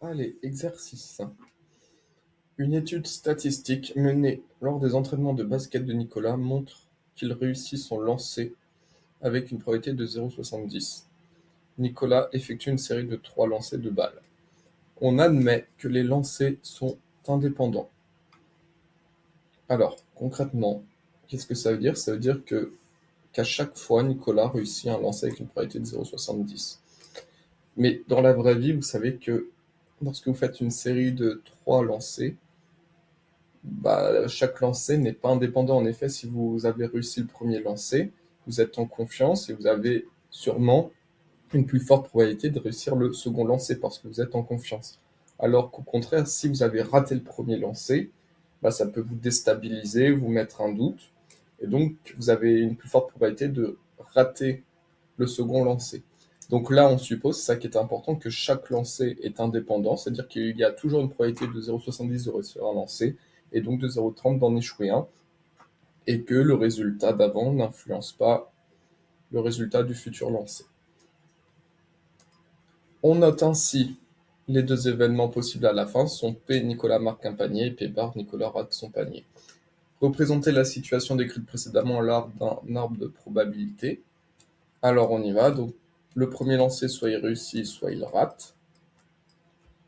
Allez, exercice. Une étude statistique menée lors des entraînements de basket de Nicolas montre qu'il réussit son lancer avec une probabilité de 0,70. Nicolas effectue une série de 3 lancers de balles. On admet que les lancers sont indépendants. Alors, concrètement, qu'est-ce que ça veut dire? Ça veut dire qu'à chaque fois, Nicolas réussit un lancer avec une probabilité de 0,70. Mais dans la vraie vie, vous savez que lorsque vous faites une série de 3 lancers, chaque lancer n'est pas indépendant. En effet, si vous avez réussi le premier lancer, vous êtes en confiance et vous avez sûrement une plus forte probabilité de réussir le second lancer parce que vous êtes en confiance. Alors qu'au contraire, si vous avez raté le premier lancer, ça peut vous déstabiliser, vous mettre un doute, et donc vous avez une plus forte probabilité de rater le second lancer. Donc là, on suppose, c'est ça qui est important, que chaque lancer est indépendant, c'est-à-dire qu'il y a toujours une probabilité de 0,70 de réussir un lancer, et donc de 0,30 d'en échouer un, et que le résultat d'avant n'influence pas le résultat du futur lancer. On note ainsi les deux événements possibles à la fin sont P Nicolas marque un panier et P bar Nicolas rate son panier. Représenter la situation décrite précédemment à l'art d'un arbre de probabilité. Alors on y va, donc le premier lancer soit il réussit, soit il rate,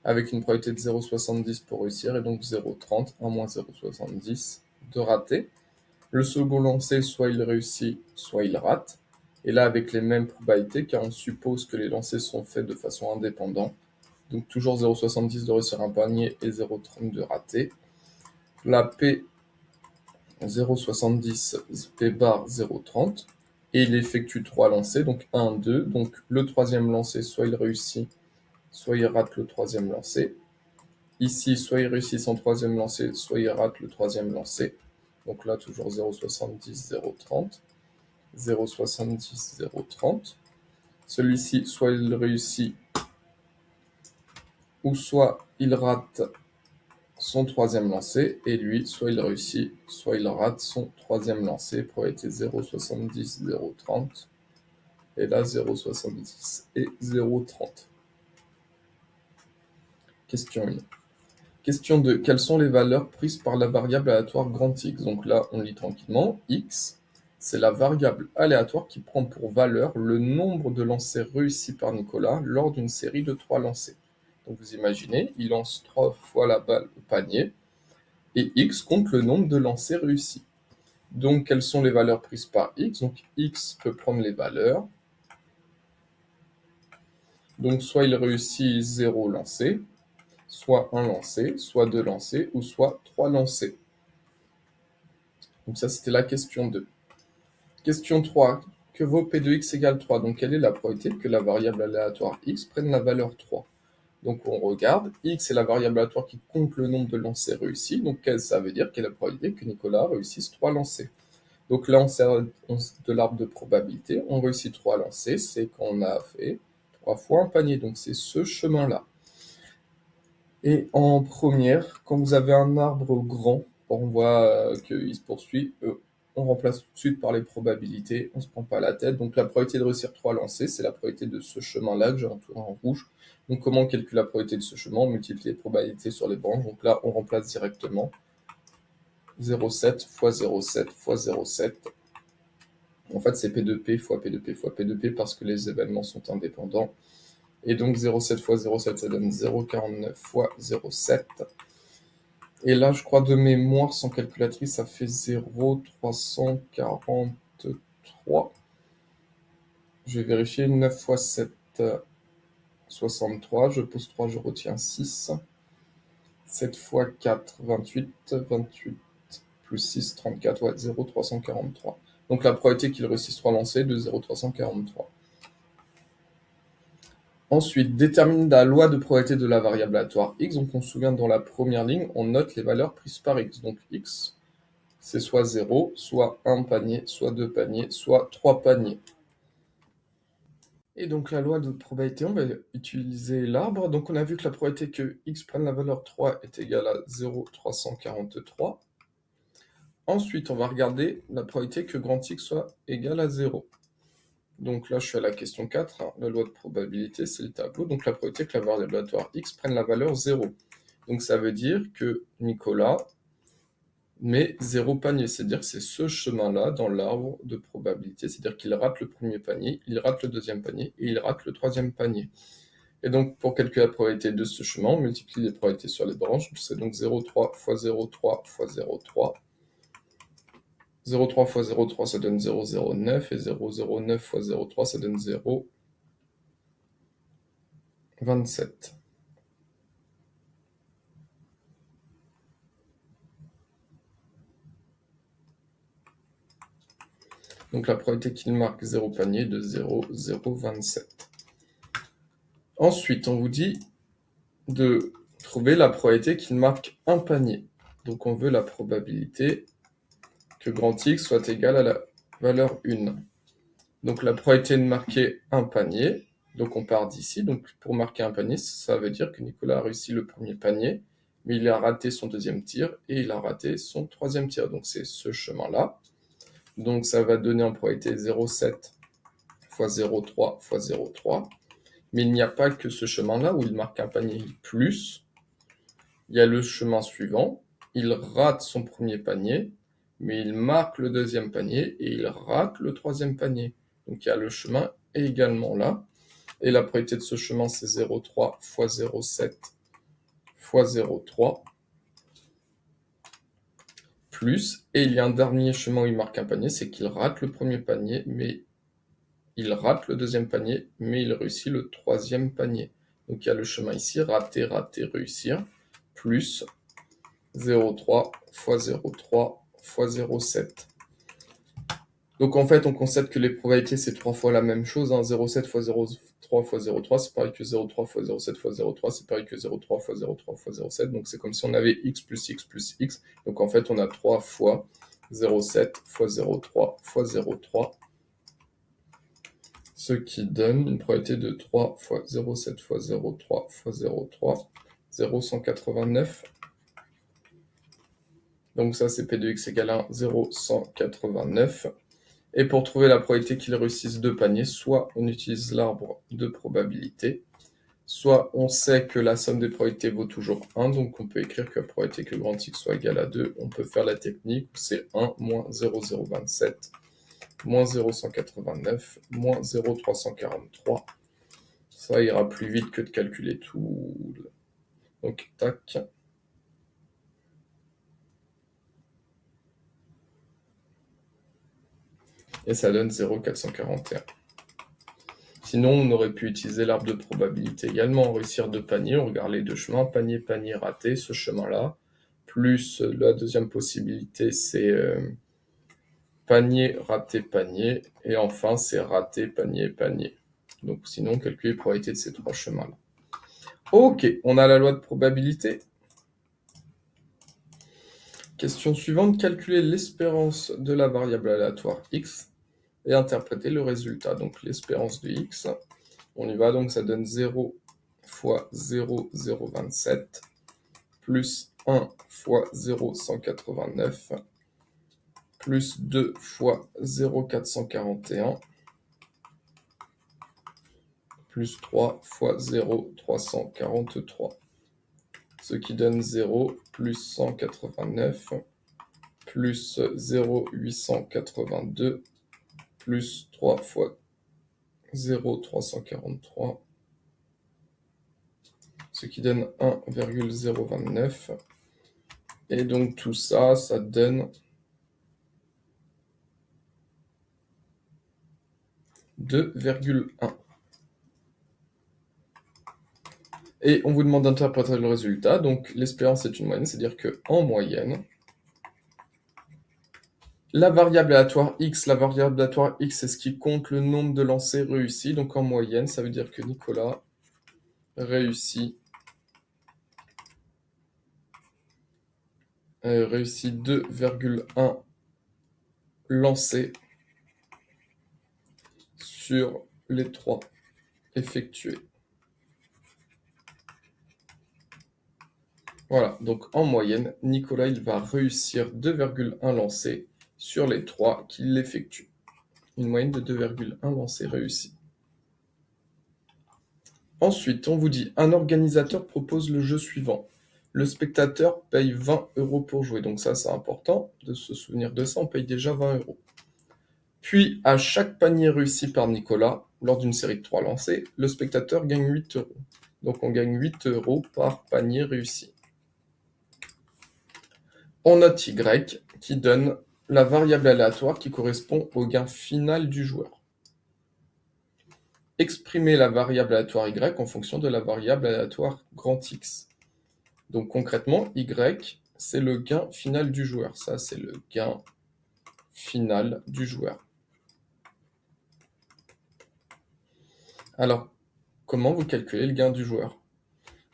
avec une probabilité de 0,70 pour réussir et donc 0,30, 1 moins 0,70 de rater. Le second lancer, soit il réussit, soit il rate. Et là, avec les mêmes probabilités, car on suppose que les lancers sont faits de façon indépendante. Donc toujours 0,70 de réussir un panier et 0,30 de rater. La P 0,70, P bar 0,30. Et il effectue 3 lancers, donc 1, 2. Donc le troisième lancer, soit il réussit, soit il rate le troisième lancer. Ici, soit il réussit son troisième lancer, soit il rate le troisième lancer. Donc là, toujours 0,70, 0,30. 0,70, 0,30. Celui-ci, soit il réussit, ou soit il rate son troisième lancer, et lui, soit il réussit, soit il rate son troisième lancer, probabilité 0,70, 0,30, et là 0,70 et 0,30. Question 1. Question 2. Quelles sont les valeurs prises par la variable aléatoire grand X? Donc là, on lit tranquillement. X, c'est la variable aléatoire qui prend pour valeur le nombre de lancers réussis par Nicolas lors d'une série de 3 lancers. Donc vous imaginez, il lance 3 fois la balle au panier, et X compte le nombre de lancers réussis. Donc quelles sont les valeurs prises par X? Donc X peut prendre les valeurs. Donc soit il réussit 0 lancé, soit 1 lancé, soit 2 lancés, ou soit 3 lancés. Donc ça, c'était la question 2. Question 3. Que vaut P de x égale 3? Donc quelle est la probabilité que la variable aléatoire x prenne la valeur 3? Donc on regarde, x est la variable aléatoire qui compte le nombre de lancers réussis. Donc ça veut dire quelle est la probabilité que Nicolas réussisse 3 lancers. Donc là, on sert de l'arbre de probabilité. On réussit 3 lancers, c'est qu'on a fait 3 fois un panier. Donc c'est ce chemin-là. Et en première, quand vous avez un arbre grand, on voit qu'il se poursuit, on remplace tout de suite par les probabilités, on ne se prend pas la tête. Donc la probabilité de réussir 3 lancers, c'est la probabilité de ce chemin-là que j'ai entouré en rouge. Donc comment on calcule la probabilité de ce chemin? On multiplie les probabilités sur les branches. Donc là, on remplace directement 0,7 fois 0,7 fois 0,7. En fait, c'est P de P fois P de P fois P de P parce que les événements sont indépendants. Et donc 0,7 fois 0,7, ça donne 0,49 fois 0,7. Et là, je crois de mémoire, sans calculatrice, ça fait 0,343. Je vais vérifier. 9 fois 7, 63. Je pose 3, je retiens 6. 7 fois 4, 28. 28 plus 6, 34. Ouais, 0,343. Donc la probabilité qu'il réussisse 3 lancers est de 0,343. Ensuite, détermine la loi de probabilité de la variable aléatoire x. Donc on se souvient, dans la première ligne, on note les valeurs prises par x. Donc x, c'est soit 0, soit 1 panier, soit 2 paniers, soit 3 paniers. Et donc la loi de probabilité, on va utiliser l'arbre. Donc on a vu que la probabilité que x prenne la valeur 3 est égale à 0,343. Ensuite, on va regarder la probabilité que grand X soit égal à 0. Donc là, je suis à la question 4. La loi de probabilité, c'est le tableau. Donc la probabilité que la variable aléatoire x prenne la valeur 0. Donc ça veut dire que Nicolas met 0 panier. C'est-à-dire que c'est ce chemin-là dans l'arbre de probabilité. C'est-à-dire qu'il rate le premier panier, il rate le deuxième panier et il rate le troisième panier. Et donc, pour calculer la probabilité de ce chemin, on multiplie les probabilités sur les branches. C'est donc 0,3 fois 0,3 fois 0,3. 0,3 fois 0,3, ça donne 0,09. Et 0,09 fois 0,3, ça donne 0,27. Donc, la probabilité qu'il marque 0 panier de 0,027. Ensuite, on vous dit de trouver la probabilité qu'il marque un panier. Donc, on veut la probabilité que grand X soit égal à la valeur 1. Donc la probabilité de marquer un panier, donc on part d'ici, donc pour marquer un panier, ça veut dire que Nicolas a réussi le premier panier, mais il a raté son deuxième tir et il a raté son troisième tir, donc c'est ce chemin-là. Donc ça va donner en probabilité 0,7 fois 0,3 fois 0,3, mais il n'y a pas que ce chemin-là où il marque un panier plus, il y a le chemin suivant, il rate son premier panier, mais il marque le deuxième panier et il rate le troisième panier. Donc il y a le chemin également là. Et la probabilité de ce chemin, c'est 0,3 fois 0,7 fois 0,3 plus. Et il y a un dernier chemin où il marque un panier, c'est qu'il rate le premier panier, mais il rate le deuxième panier, mais il réussit le troisième panier. Donc il y a le chemin ici, rater, rater, réussir, plus 0,3 fois 0,3 fois 0,7. Donc en fait, on constate que les probabilités, c'est 3 fois la même chose. 0,7 fois 0,3 fois 0,3, c'est pareil que 0,3 fois 0,7 fois 0,3, c'est pareil que 0,3 fois 0,3 fois 0,7. Donc c'est comme si on avait x plus x plus x. Donc en fait, on a 3 fois 0,7 fois 0,3 fois 0,3. Ce qui donne une probabilité de 3 fois 0,7 fois 0,3 fois 0,3, 0,189. Donc ça, c'est P de x égale 1, 0,189. Et pour trouver la probabilité qu'il réussisse deux paniers, soit on utilise l'arbre de probabilité, soit on sait que la somme des probabilités vaut toujours 1, donc on peut écrire que la probabilité que grand X soit égal à 2. On peut faire la technique où c'est 1 moins 0,027, moins 0,189, moins 0,343. Ça ira plus vite que de calculer tout. Donc, tac. Et ça donne 0,441. Sinon, on aurait pu utiliser l'arbre de probabilité également, réussir deux paniers, on regarde les deux chemins, panier, panier, raté, ce chemin-là, plus la deuxième possibilité, c'est panier, raté, panier, et enfin, c'est raté, panier, panier. Donc sinon, calculer les probabilités de ces trois chemins-là. Ok, on a la loi de probabilité. Question suivante, calculer l'espérance de la variable aléatoire x et interpréter le résultat. Donc l'espérance de x, on y va, donc ça donne 0 fois 0,027 plus 1 fois 0,189 plus 2 fois 0,441 plus 3 fois 0,343. Ce qui donne 0 plus 189 plus 0,882 plus 3 fois 0,343, ce qui donne 1,029. Et donc tout ça, ça donne 2,1. Et on vous demande d'interpréter le résultat. Donc l'espérance est une moyenne, c'est-à-dire qu'en moyenne, la variable aléatoire x, c'est ce qui compte le nombre de lancers réussis. Donc en moyenne, ça veut dire que Nicolas réussit 2,1 lancers sur les 3 effectués. Voilà, donc en moyenne, Nicolas il va réussir 2,1 lancers sur les 3 qu'il effectue. une moyenne de 2,1 lancés réussis. Ensuite, on vous dit, un organisateur propose le jeu suivant. Le spectateur paye 20 € pour jouer. Donc ça, c'est important de se souvenir de ça. On paye déjà 20 €. Puis, à chaque panier réussi par Nicolas, lors d'une série de 3 lancés, le spectateur gagne 8 €. Donc on gagne 8 € par panier réussi. On note Y, qui donne la variable aléatoire qui correspond au gain final du joueur. Exprimer la variable aléatoire Y en fonction de la variable aléatoire grand X. Donc concrètement, Y, c'est le gain final du joueur. Ça, c'est le gain final du joueur. Alors, comment vous calculez le gain du joueur?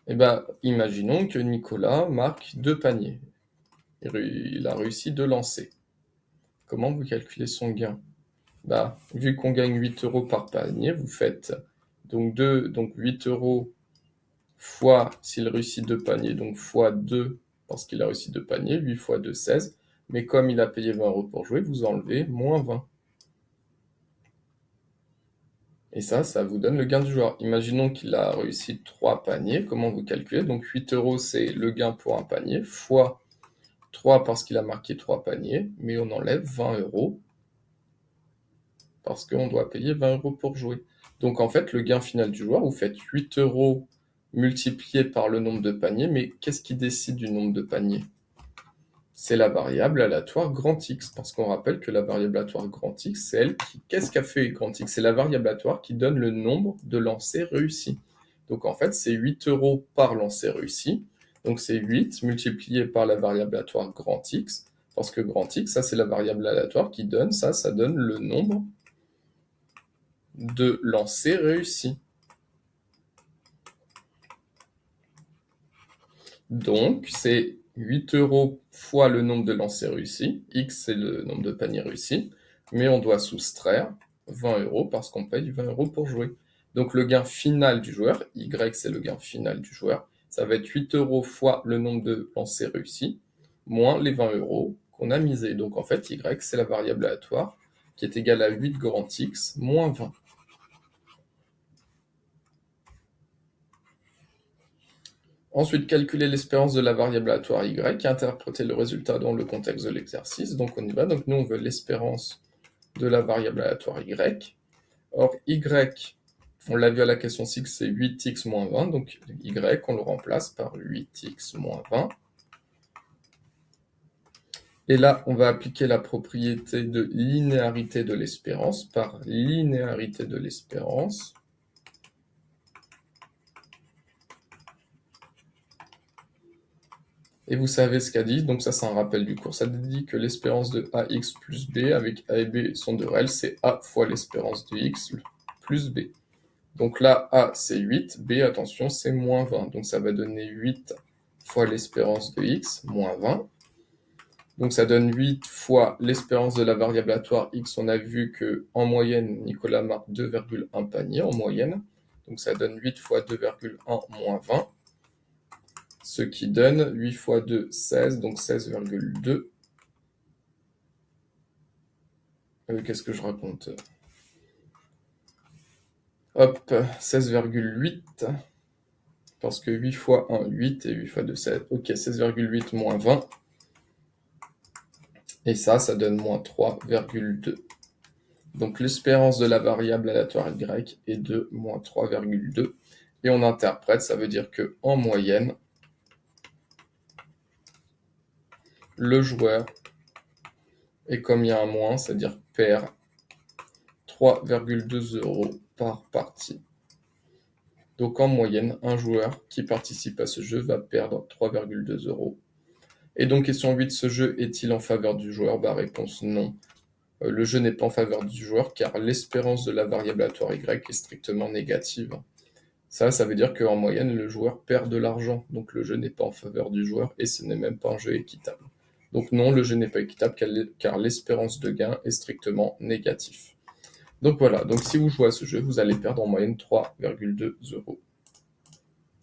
Eh bien, imaginons que Nicolas marque 2 paniers. Il a réussi 2 lancers. Comment vous calculez son gain? Bah, vu qu'on gagne 8 € par panier, vous faites donc 8 € fois, s'il réussit 2 paniers, donc fois 2, parce qu'il a réussi 2 paniers, 8 fois 2, 16. Mais comme il a payé 20 € pour jouer, vous enlevez moins 20. Et ça vous donne le gain du joueur. Imaginons qu'il a réussi 3 paniers. Comment vous calculez? Donc 8 €, c'est le gain pour un panier, fois 3 parce qu'il a marqué 3 paniers, mais on enlève 20 € parce qu'on doit payer 20 € pour jouer. Donc en fait, le gain final du joueur, vous faites 8 € multiplié par le nombre de paniers, mais qu'est-ce qui décide du nombre de paniers? C'est la variable aléatoire grand X, parce qu'on rappelle que la variable aléatoire grand X, c'est elle qui... Qu'est-ce qu'a fait grand X? C'est la variable aléatoire qui donne le nombre de lancers réussis. Donc en fait, c'est 8 € par lancer réussi. Donc c'est 8 multiplié par la variable aléatoire grand X, parce que grand X, ça c'est la variable aléatoire qui donne, ça donne le nombre de lancers réussis. Donc, c'est 8 € fois le nombre de lancers réussis. X, c'est le nombre de paniers réussis. Mais on doit soustraire 20 € parce qu'on paye 20 € pour jouer. Donc, le gain final du joueur, Y, c'est le gain final du joueur, ça va être 8 € fois le nombre de lancers réussis, moins les 20 € qu'on a misés. Donc, en fait, Y, c'est la variable aléatoire qui est égale à 8 grand X moins 20. Ensuite, calculer l'espérance de la variable aléatoire Y et interpréter le résultat dans le contexte de l'exercice. Donc on y va. Donc nous, on veut l'espérance de la variable aléatoire Y. Or, Y, on l'a vu à la question 6, c'est 8x moins 20. Donc Y, on le remplace par 8x moins 20. Et là, on va appliquer la propriété de linéarité de l'espérance par linéarité de l'espérance. Et vous savez ce qu'a dit, donc ça c'est un rappel du cours, ça dit que l'espérance de AX plus B avec A et B sont de réels, c'est A fois l'espérance de X plus B. Donc là, A c'est 8, B, attention, c'est moins 20. Donc ça va donner 8 fois l'espérance de X, moins 20. Donc ça donne 8 fois l'espérance de la variable aléatoire X. On a vu qu'en moyenne, Nicolas marque 2,1 paniers en moyenne. Donc ça donne 8 fois 2,1 moins 20. Ce qui donne 8 fois 2, 16, donc 16,2. Qu'est-ce que je raconte? Hop, 16,8. Parce que 8 fois 1, 8, et 8 fois 2, 16. Ok, 16,8 moins 20. Et ça donne moins 3,2. Donc l'espérance de la variable aléatoire Y est de moins 3,2. Et on interprète, ça veut dire qu'en moyenne, le joueur, et comme il y a un moins, c'est-à-dire perd 3,2 € par partie. Donc en moyenne, un joueur qui participe à ce jeu va perdre 3,2 €. Et donc question 8, ce jeu est-il en faveur du joueur? Réponse non. Le jeu n'est pas en faveur du joueur car l'espérance de la variable aléatoire Y est strictement négative. Ça veut dire qu'en moyenne, le joueur perd de l'argent. Donc le jeu n'est pas en faveur du joueur et ce n'est même pas un jeu équitable. Donc non, le jeu n'est pas équitable car l'espérance de gain est strictement négative. Donc voilà, donc si vous jouez à ce jeu, vous allez perdre en moyenne 3,2 €.